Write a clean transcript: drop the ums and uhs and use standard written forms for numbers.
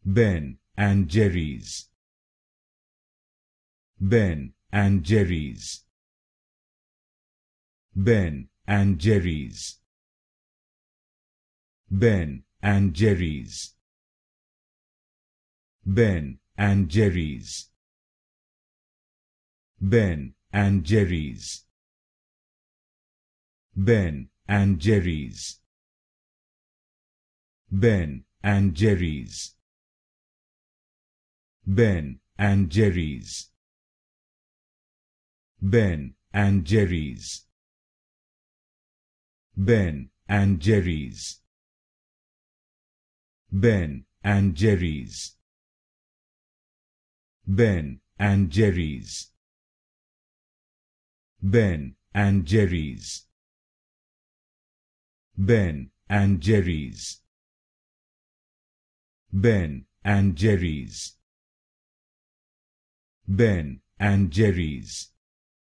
Ben and Jerry's. Ben and Jerry's. Ben and Jerry's. Ben and Jerry's. Ben and Jerry's. Ben and Jerry's. Ben and Jerry's. Ben and Jerry's. Ben and Jerry's. Ben and Jerry's. Ben and Jerry's. Ben and Jerry's. Ben and Jerry's. Ben and Jerry's. Ben and Jerry's. Ben and Jerry's. Ben and Jerry's.